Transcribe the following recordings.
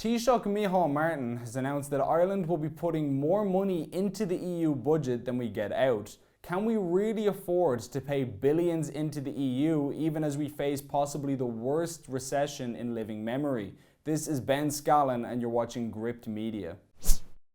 Taoiseach Micheál Martin has announced that Ireland will be putting more money into the EU budget than we get out. Can we really afford to pay billions into the EU even as we face possibly the worst recession in living memory? This is Ben Scallan and you're watching Gript Media.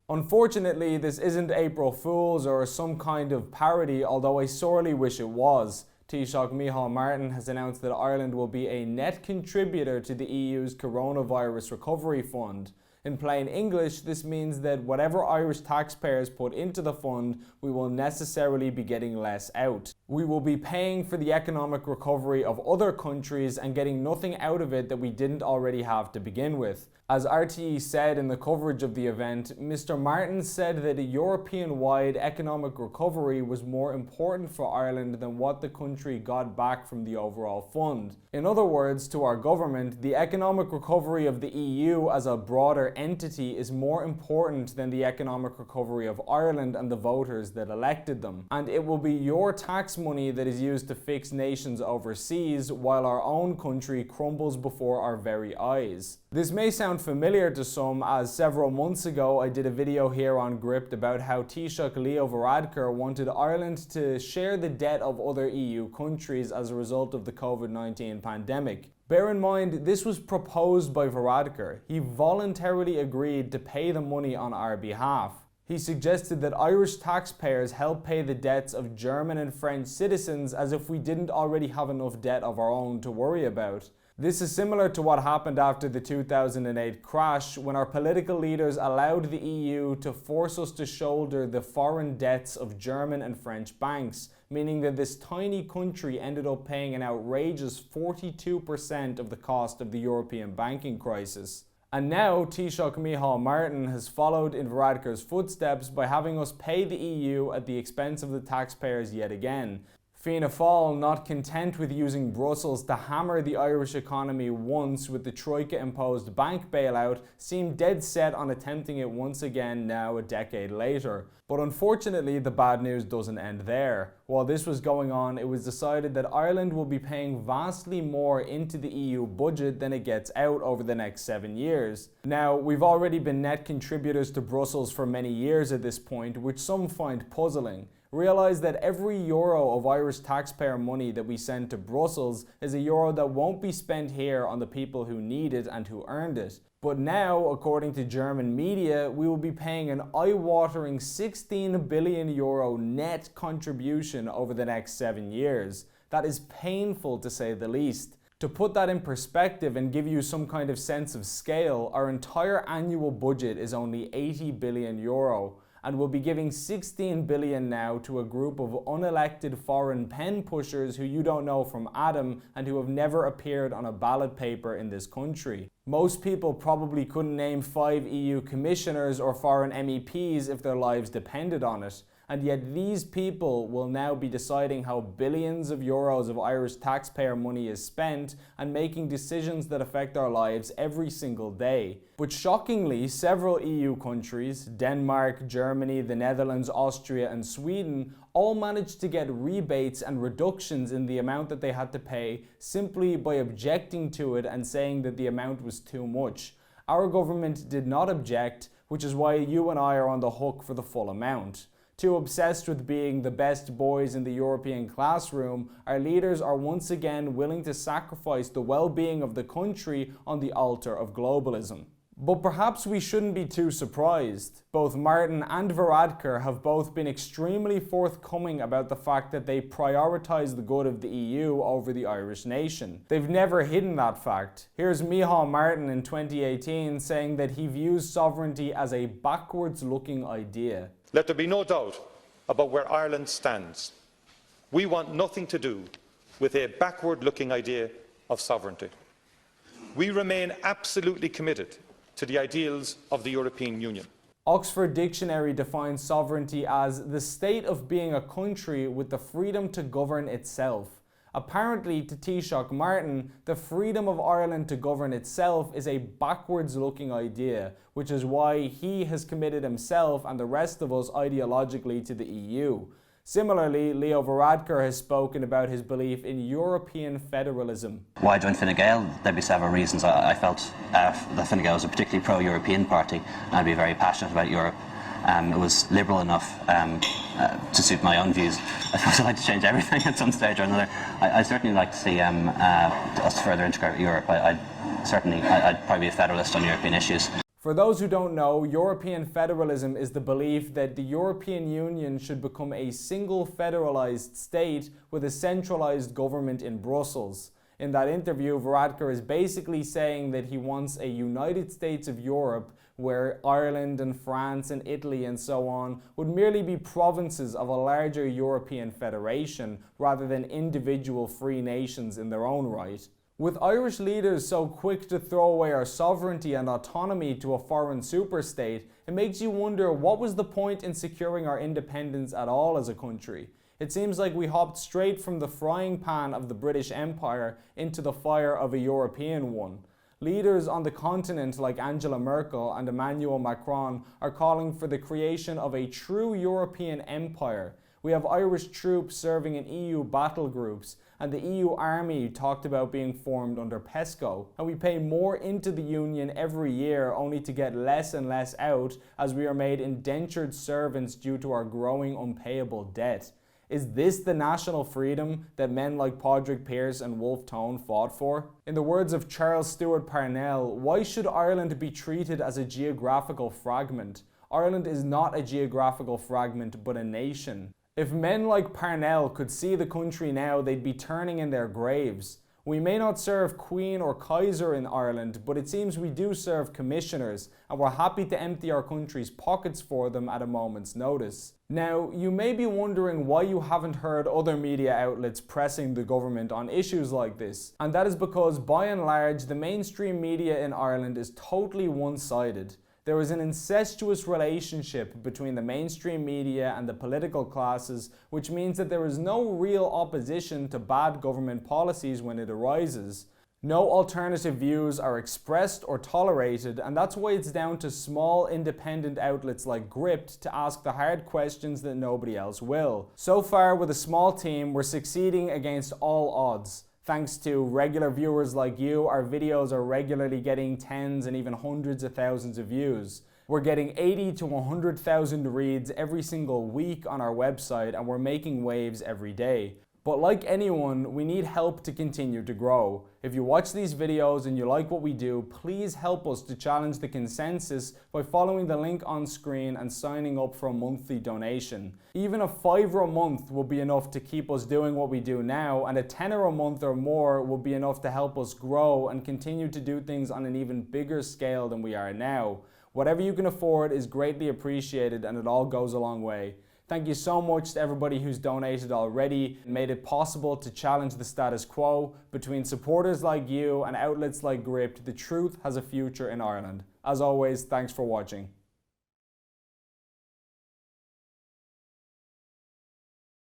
Unfortunately, this isn't April Fool's or some kind of parody, although I sorely wish it was. Taoiseach Micheál Martin has announced that Ireland will be a net contributor to the EU's Coronavirus Recovery Fund. In plain English, this means that whatever Irish taxpayers put into the fund, we will necessarily be getting less out. We will be paying for the economic recovery of other countries and getting nothing out of it that we didn't already have to begin with. As RTE said in the coverage of the event, Mr. Martin said that a European-wide economic recovery was more important for Ireland than what the country got back from the overall fund. In other words, to our government, the economic recovery of the EU as a broader entity is more important than the economic recovery of Ireland and the voters that elected them. And it will be your tax money that is used to fix nations overseas while our own country crumbles before our very eyes. This may sound familiar to some, as several months ago I did a video here on Gript about how Taoiseach Leo Varadkar wanted Ireland to share the debt of other EU countries as a result of the COVID-19 pandemic. Bear in mind, this was proposed by Varadkar. He voluntarily agreed to pay the money on our behalf. He suggested that Irish taxpayers help pay the debts of German and French citizens as if we didn't already have enough debt of our own to worry about. This is similar to what happened after the 2008 crash, when our political leaders allowed the EU to force us to shoulder the foreign debts of German and French banks, meaning that this tiny country ended up paying an outrageous 42% of the cost of the European banking crisis. And now Taoiseach Micheál Martin has followed in Varadkar's footsteps by having us pay the EU at the expense of the taxpayers yet again. Fianna Fáil, not content with using Brussels to hammer the Irish economy once with the Troika-imposed bank bailout, seem dead set on attempting it once again now a decade later. But unfortunately, the bad news doesn't end there. While this was going on, it was decided that Ireland will be paying vastly more into the EU budget than it gets out over the next 7 years. Now, we've already been net contributors to Brussels for many years at this point, which some find puzzling. Realise that every euro of Irish taxpayer money that we send to Brussels is a euro that won't be spent here on the people who need it and who earned it. But now, according to German media, we will be paying an eye-watering €16 billion net contribution over the next 7 years. That is painful to say the least. To put that in perspective and give you some kind of sense of scale, our entire annual budget is only €80 billion. And we'll be giving 16 billion now to a group of unelected foreign pen pushers who you don't know from Adam and who have never appeared on a ballot paper in this country. Most people probably couldn't name 5 EU commissioners or foreign MEPs if their lives depended on it. And yet these people will now be deciding how billions of euros of Irish taxpayer money is spent and making decisions that affect our lives every single day. But shockingly, several EU countries, Denmark, Germany, the Netherlands, Austria and Sweden, all managed to get rebates and reductions in the amount that they had to pay simply by objecting to it and saying that the amount was too much. Our government did not object, which is why you and I are on the hook for the full amount. Too obsessed with being the best boys in the European classroom, our leaders are once again willing to sacrifice the well-being of the country on the altar of globalism. But perhaps we shouldn't be too surprised. Both Martin and Varadkar have both been extremely forthcoming about the fact that they prioritise the good of the EU over the Irish nation. They've never hidden that fact. Here's Micheál Martin in 2018 saying that he views sovereignty as a backwards-looking idea. Let there be no doubt about where Ireland stands. We want nothing to do with a backward-looking idea of sovereignty. We remain absolutely committed to the ideals of the European Union. Oxford Dictionary defines sovereignty as the state of being a country with the freedom to govern itself. Apparently, to Taoiseach Martin, the freedom of Ireland to govern itself is a backwards-looking idea, which is why he has committed himself and the rest of us ideologically to the EU. Similarly, Leo Varadkar has spoken about his belief in European federalism. Why I joined Fine Gael? There'd be several reasons. I felt that Fine Gael was a particularly pro-European party, and I'd be very passionate about Europe. It was liberal enough to suit my own views. I suppose I'd like to change everything at some stage or another. I'd certainly like to see us further integrate Europe. I'd probably be a federalist on European issues. For those who don't know, European federalism is the belief that the European Union should become a single federalized state with a centralized government in Brussels. In that interview, Varadkar is basically saying that he wants a United States of Europe where Ireland and France and Italy and so on would merely be provinces of a larger European federation rather than individual free nations in their own right. With Irish leaders so quick to throw away our sovereignty and autonomy to a foreign superstate, it makes you wonder what was the point in securing our independence at all as a country. It seems like we hopped straight from the frying pan of the British Empire into the fire of a European one. Leaders on the continent like Angela Merkel and Emmanuel Macron are calling for the creation of a true European empire. We have Irish troops serving in EU battle groups, and the EU army talked about being formed under PESCO. And we pay more into the Union every year only to get less and less out as we are made indentured servants due to our growing unpayable debt. Is this the national freedom that men like Padraig Pearse and Wolfe Tone fought for? In the words of Charles Stewart Parnell, why should Ireland be treated as a geographical fragment? Ireland is not a geographical fragment, but a nation. If men like Parnell could see the country now, they'd be turning in their graves. We may not serve Queen or Kaiser in Ireland, but it seems we do serve commissioners, and we're happy to empty our country's pockets for them at a moment's notice. Now, you may be wondering why you haven't heard other media outlets pressing the government on issues like this, and that is because, by and large, the mainstream media in Ireland is totally one-sided. There is an incestuous relationship between the mainstream media and the political classes, which means that there is no real opposition to bad government policies when it arises. No alternative views are expressed or tolerated, and that's why it's down to small independent outlets like Gript to ask the hard questions that nobody else will. So far, with a small team, we're succeeding against all odds. Thanks to regular viewers like you, our videos are regularly getting tens and even hundreds of thousands of views. We're getting 80 to 100,000 reads every single week on our website, and we're making waves every day. But like anyone, we need help to continue to grow. If you watch these videos and you like what we do, please help us to challenge the consensus by following the link on screen and signing up for a monthly donation. Even a £5 a month will be enough to keep us doing what we do now, and a £10 a month or more will be enough to help us grow and continue to do things on an even bigger scale than we are now. Whatever you can afford is greatly appreciated, and it all goes a long way. Thank you so much to everybody who's donated already and made it possible to challenge the status quo. Between supporters like you and outlets like Gript, the truth has a future in Ireland. As always, thanks for watching.